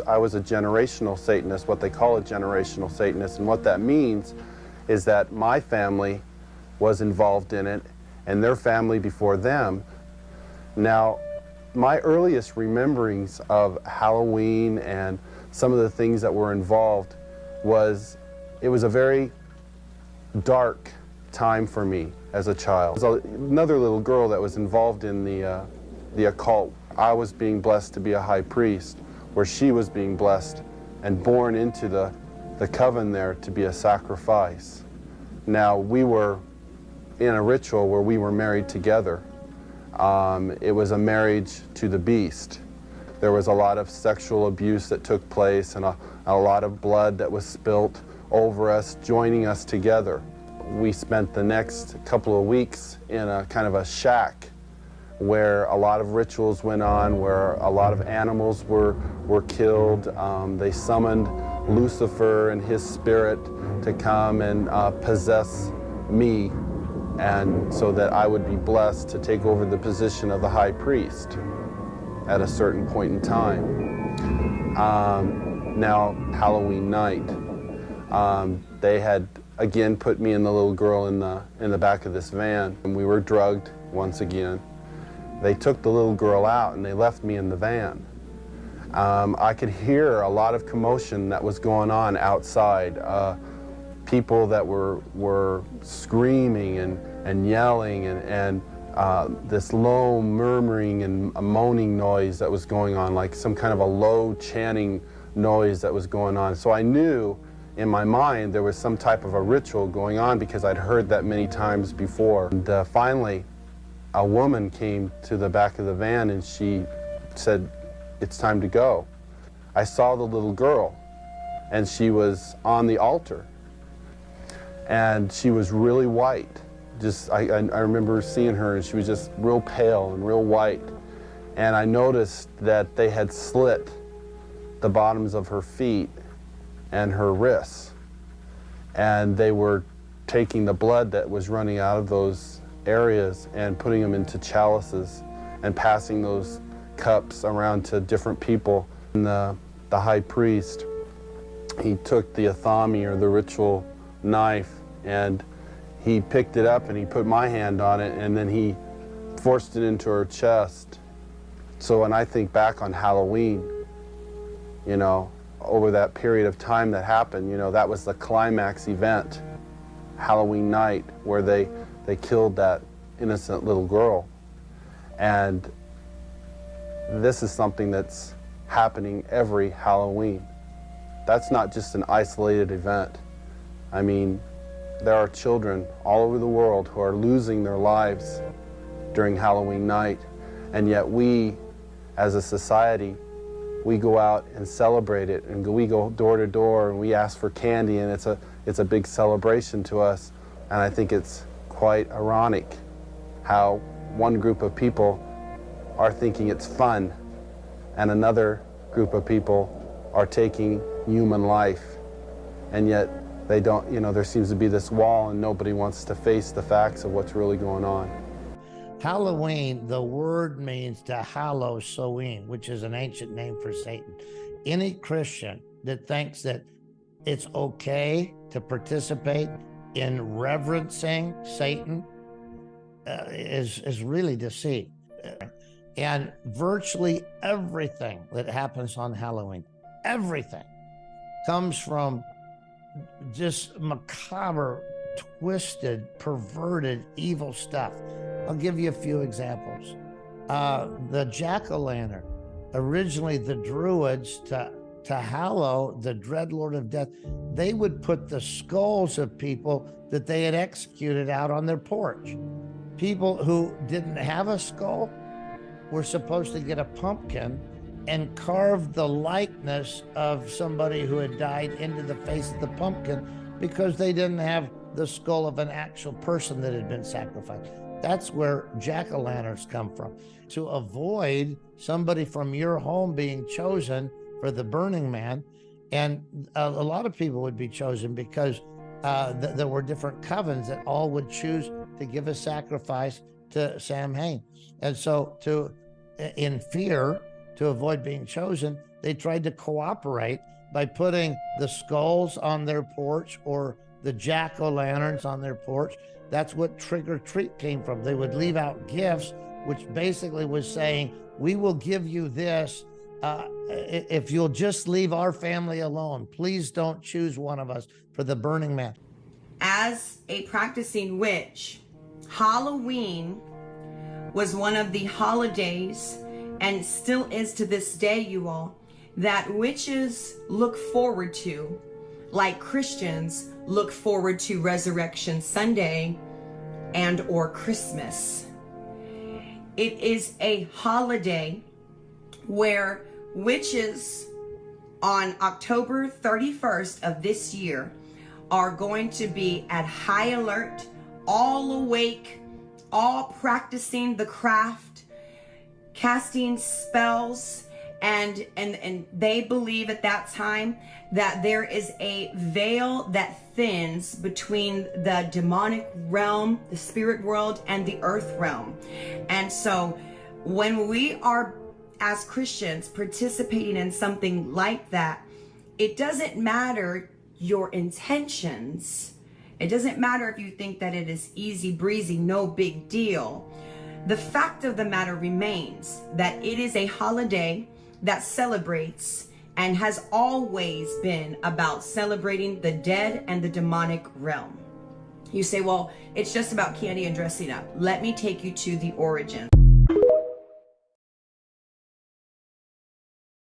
I was a generational Satanist, what they call a generational Satanist, and what that means is that my family was involved in it and their family before them. Now, my earliest rememberings of Halloween and some of the things that were involved was, it was a very dark time for me as a child. There was another little girl that was involved in the occult. I was being blessed to be a high priest, where she was being blessed and born into the coven there to be a sacrifice. Now, we were in a ritual where we were married together. It was a marriage to the beast. There was a lot of sexual abuse that took place and a lot of blood that was spilt over us, joining us together. We spent the next couple of weeks in a kind of a shack where a lot of rituals went on, where a lot of animals were killed. They summoned Lucifer and his spirit to come and possess me, and so that I would be blessed to take over the position of the high priest at a certain point in time. Now, Halloween night, they had again put me and the little girl in the back of this van, and we were drugged once again. They took the little girl out and they left me in the van. I could hear a lot of commotion that was going on outside. People that were screaming and yelling, and this low murmuring and moaning noise that was going on, like some kind of a low chanting noise that was going on. So I knew in my mind there was some type of a ritual going on, because I'd heard that many times before. And finally, a woman came to the back of the van and she said, "It's time to go." I saw the little girl, and she was on the altar, and she was really white. I remember seeing her, and she was just real pale and real white. And I noticed that they had slit the bottoms of her feet and her wrists, and they were taking the blood that was running out of those areas and putting them into chalices and passing those cups around to different people. And the high priest, he took the athami, or the ritual knife, and he picked it up and he put my hand on it, and then he forced it into her chest. So when I think back on Halloween, you know, over that period of time that happened, you know, that was the climax event, Halloween night, where they killed that innocent little girl. And this is something that's happening every Halloween. That's not just an isolated event. I mean, there are children all over the world who are losing their lives during Halloween night, and yet we, as a society, we go out and celebrate it, and we go door to door and we ask for candy, and it's a big celebration to us. And I think it's quite ironic how one group of people are thinking it's fun and another group of people are taking human life, and yet they don't, you know, there seems to be this wall and nobody wants to face the facts of what's really going on. Halloween, the word means to hallow Soin, which is an ancient name for Satan. Any Christian that thinks that it's okay to participate in reverencing Satan is really deceived. And virtually everything that happens on Halloween, everything, comes from just macabre, twisted, perverted, evil stuff. I'll give you a few examples. The jack-o'-lantern, originally the Druids, to hallow the dread Lord of Death, they would put the skulls of people that they had executed out on their porch. People who didn't have a skull were supposed to get a pumpkin and carve the likeness of somebody who had died into the face of the pumpkin, because they didn't have the skull of an actual person that had been sacrificed. That's where jack-o'-lanterns come from. To avoid somebody from your home being chosen for the Burning Man, and a lot of people would be chosen because there were different covens that all would choose to give a sacrifice to Samhain. And so in fear, to avoid being chosen, they tried to cooperate by putting the skulls on their porch or the jack-o'-lanterns on their porch. That's what trick or treat came from. They would leave out gifts, which basically was saying, we will give you this if you'll just leave our family alone. Please don't choose one of us for the Burning Man. As a practicing witch, Halloween was one of the holidays, and still is to this day, you all, that witches look forward to, like Christians look forward to Resurrection Sunday and or Christmas. It is a holiday where witches on October 31st of this year are going to be at high alert, all awake, all practicing the craft, casting spells, and they believe at that time that there is a veil that thins between the demonic realm, the spirit world, and the earth realm. And so when we are, as Christians, participating in something like that, it doesn't matter your intentions. It doesn't matter if you think that it is easy breezy, no big deal. The fact of the matter remains that it is a holiday that celebrates and has always been about celebrating the dead and the demonic realm. You say, well, it's just about candy and dressing up. Let me take you to the origin.